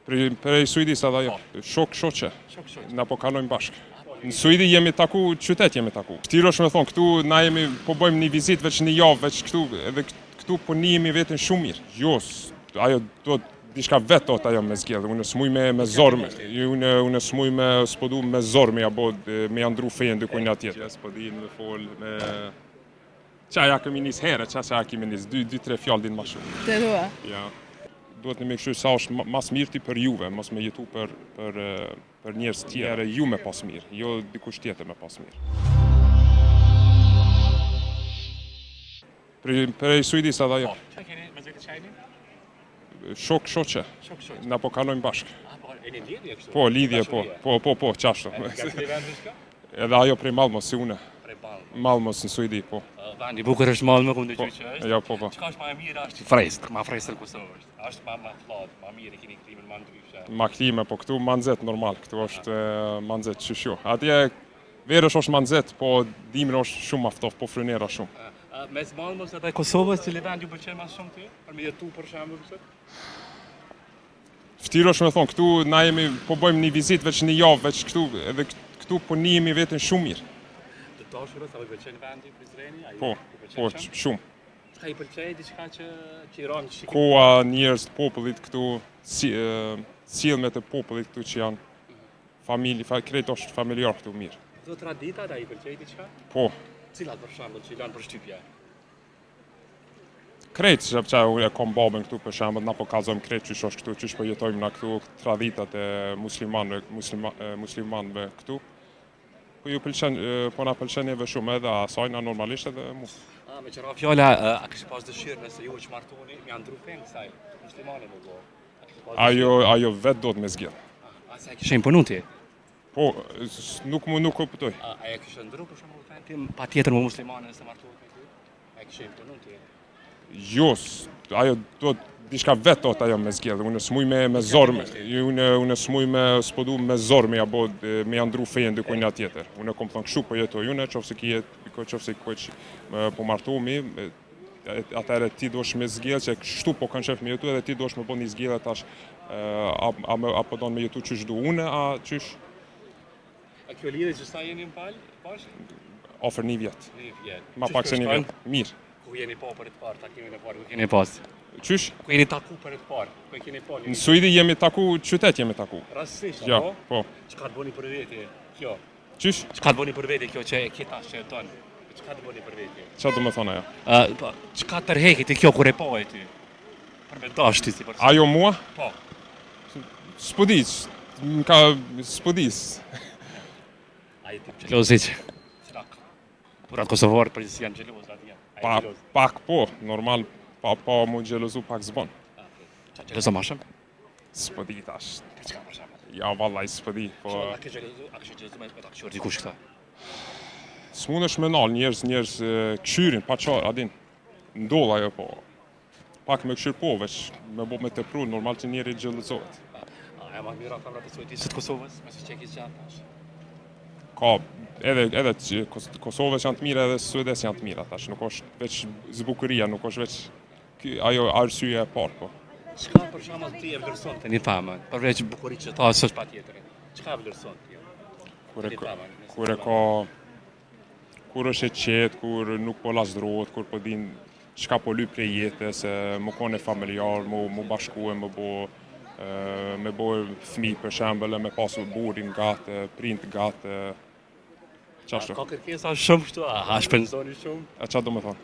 Prej Suedisë edhe jo. Shoqe. Na po kalojmë bashkë. Në Suedi jemi taku, qytet jemi taku. Vështirë është me thonë, këtu na jemi po bëjmë një vizitë veç një javë, veç këtu, edhe këtu po njihemi veten shumë mirë. Jo, ajo do diçka vetë tot ajo me zgjedhë. Unë smuj me zorme. Unë smuj s'po du me zorme apo me andru fejen dikujt tjetër. S'po di me fol me çaja kemi nis herë, çaja kemi nis 2-3 fjalë din më shumë. Të dua. Ja. Duhet të më kështu sa është mas mirë ti për juve, mos me jetu për njerëz tjerë, ju me pas mirë, jo dikush tjetër me pas mirë. Prej Suedisë edhe jo. Çfarë keni me zëtë çajin? Shoqe. Na po kalojmë bashkë. Po, e lidhje kështu. Po, lidhje po, qashtu. Edhe ajo prej Malmos si une. Prej Malmos. Malmos në Suedi, po. Vendi bukur është Malmö, ku ndëgjoj që është. Ja, po. Çka është më e mirë është freskët, më freskët Kosovë është. Është më fllot, më mirë keni klimën më ndryshe. Ma klime, po këtu manzet normal, këtu është manzet qëshju. Atje verësh është manzet, po dimri është shumë aftof, po frynera shumë. Mes Malmës edhe Kosovës, cili vend ju pëlqen më shumë ty? Për me jetu për shembull kështu? Vështirë është me thonë, këtu na jemi po bëjmë një vizitë veç një javë, veç këtu, edhe këtu po njihemi veten shumë mirë. Të dashurës, a i pëlqen vendi Prizreni? Po, shumë. Çka i pëlqej diçka që Qiron shikoj? Koha njerëz të popullit këtu, sjellmet e popullit këtu që janë familje, krejt është familjar këtu mirë. Do traditat a i pëlqej diçka? Po. Cilat për shembull që i lanë përshtypje? Krejt që e kom babën këtu për shembull, na po kallzojmë krejt çish është këtu, çish po jetojmë na këtu traditat e muslimanëve këtu. Po ju pëlqen, po na pëlqen neve shumë edhe asaj na normalisht edhe mu. Me qëra fjalla, a kështë pas dëshirë nëse ju që martoni, me andru fejnë kësaj, muslimane me bo? Ajo vetë do të me zgjedhë. A se e kështë imponu ti? Po, nuk kuptoj. A e kështë ndru për shumë fejnë tim, pa tjetër më muslimane nëse martohet me ty? A e kështë imponu ti? Jo, ajo do të diçka vetë tot ajo me zgjedhë. Unë smuj me zorme. Unë smuj s'po du me zorme apo me andru fejen dikujt tjetër. Unë kom thënë kështu po jetoj unë, qofse po martohemi, atëherë ti duhesh me zgjedhë që kështu po kanë qef me jetu edhe ti duhesh me bën një zgjedhje tash apo don me jetu çish du unë a çish. A kjo lidhje që sa jeni në palë, bashkë? Ofër 1 vjet. 1 vjet. Ma pak se 1 vjet. Mirë. Ku jeni pa për të parë, takimin e parë, ku keni pas? Qysh? Ku jeni taku për të parë, ku keni pa? Në Suedi jemi taku, qytet jemi taku. Rastësisht, Ja, po. Çka të bëni për vete kjo? Qysh? Çka të bëni për vete kjo që e ke tash që jeton? Çka të bëni për vete? Çfarë do të thonë ajo? Çka tërheqet ti kjo kur e pa e ty? Për me dash ti si për. Ajo mua? Po. S'po di, s'po di. Ai ti xheloziç. Çrak. Purat kosovar për si janë xheloz atje. Pak po, normal, pa mu xhelozu pak zbon. Çfarë xhelozo më shumë? S'po di tash. Çka për shembull? Ja vallaj s'po di, po. A ke xhelozu më të kështu dikush këta? S'mundesh me nal njerëz këshyrin pa çfarë, a din. Ndoll ajo po. Pak me këshyr po, veç me bo me tepru, normal që njeri xhelozohet. A e ma mira femrat e Suedisë të Kosovës, me si që kisë qanë tash? Ka, edhe Kosovës janë të mira edhe Suedes janë të mira tash, nuk është veç zbukuria, nuk është veç ajo arsyeja e parë, po. Çka për shembull ti e vlerëson të një femën, përveç bukurisë që ta s'është patjetër. Çka vlerëson ti? Kur është e qetë, kur nuk po lasdrohet, kur po din çka po lyp prej jetës, më kone familjar, më bashkue, me bo fëmijë për shembull, me pasu burrin gatë, print gatë. Çashtu. Ka kërkesa shumë këtu, a shpenzoni shumë? A çfarë do të thonë?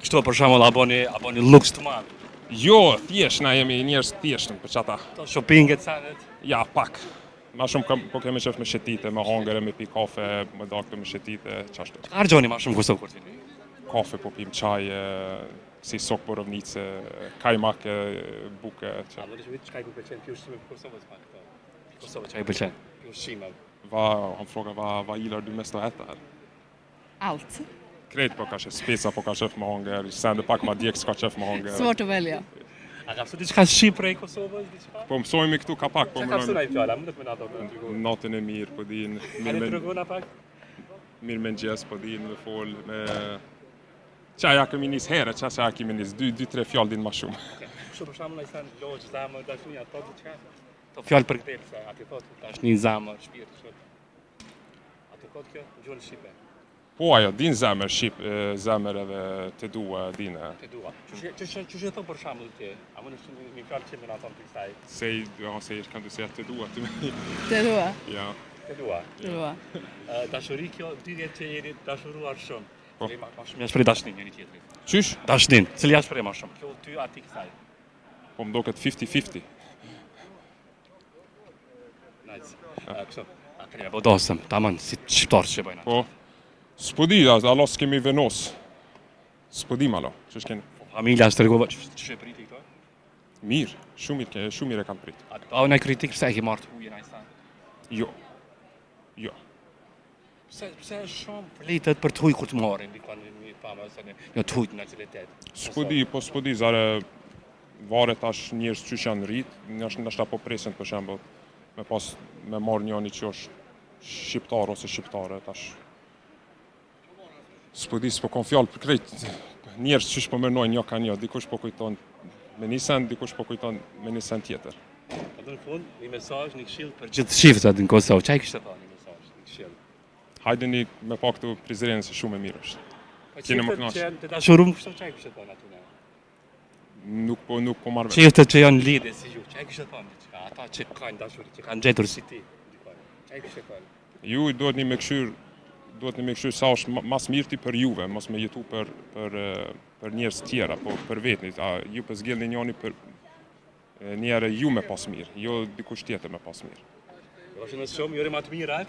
Kështu për shembull a boni luks të madh. Jo, thjesht na jemi njerëz thjeshtëm për çata. To shoppinget sanet? Ja, pak. Ma shumë po kemi qef me shetite, me hangere, me pi kafe, me dakte me shetite, qashtu. Çka harxhoni më shumë Kosovë kur vini? Kafe po pim çaj, si sok borovnice, kajmak, buke. A do të thëjë çka i pëlqen ti ushqime në Kosovë pak këto? Kosovë çka i pëlqen? Ushqime. Han frågar vad gillar du mest att äta? Allt. Krejt po ka qef, spesa po ka qef me hanger, sende pak ma djek s'ka qef me hanger. Svårt att välja. A ka mësu diçka shqip prej Kosovës, diçka? Po mësojmë këtu ka pak, po Çka ka mësuar ai fjala, mundet me na do të tregoj. Natën e mirë, po din, Tregona pak. mirë mëngjes, po din, me fol, me... Qaja kemi nis herë, qaja kemi nis 2-3 fjalë din më shumë. Kështu për shembull ai thanë lojë, zamë, dashuria, ato diçka. Të fjalë për këtë, se aty thotë tash një zemër, shpirt, kështu. Aty thotë kjo në gjuhën shqipe. Po ajo, din zemër shqip, zemër edhe të dua, din e. Të dua. Ç'është e thon për shembull ti? A mund të një fjalë që më na thon ti kësaj? Se kan du säga të dua të me. Të dua. Ja. Të dua. Të dua. Dashuri kjo dyje që jeni dashuruar shumë. Po. Cili ma shumë jashtë për dashnin njëri tjetrit. Qysh? Dashnin, cili jashtë për më shumë. Kjo ty aty kësaj. Po më doket 50-50. Nice. Kështu. Atëherë po dosëm, tamam si shqiptar që bëjnë. Po. S'po di, Allah s'kemi venos. S'po di malo, ç'është keni. Familja është tregova ç'është priti këto? Mirë, shumë mirë e kam prit. A ka një kritik pse e ke marrë hujën ai sa? Jo. Jo. Pse shumë flitet për të huj kur të marrin dikon një famë ose një të hujt nacionalitet. S'po di, zare varet tash njerëz që janë rrit, ndoshta po presin për shembull me marr njëri që është shqiptar ose shqiptare tash. S'po kon fjalë për krejt. Njerëz që po mendojnë një kanë një, dikush po kujton me një send, dikush po kujton me një send tjetër. Po në fund, një mesazh, një këshill për gjithë shqiptarët në Kosovë. Çfarë kishte thënë një mesazh, një këshill? Hajdeni me pa këtu Prizrenën se shumë e mirë është. Qeni më kënaqur. Të dashurum kështu çfarë kishte thënë aty ne? Nuk po marr vesh. Çiftet që janë lidhje si ju, çfarë kishte thënë diçka? Ata që kanë dashuri, që kanë gjetur si ti, dikon. Çfarë kishte thënë? Ju duhet një me këshyr sa është mas mirti për juve, mos me jetu për njerëz tjera, po për vetni. Ju për zgjellni njëri për njerë ju me pas mirë, jo dikush tjetër me pas mirë. Do të shumë, jore më të mirë,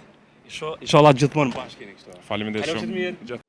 inshallah gjithmonë bashkë keni kështu. Faleminderit Kalofshi të shumë. mirë. Gjatë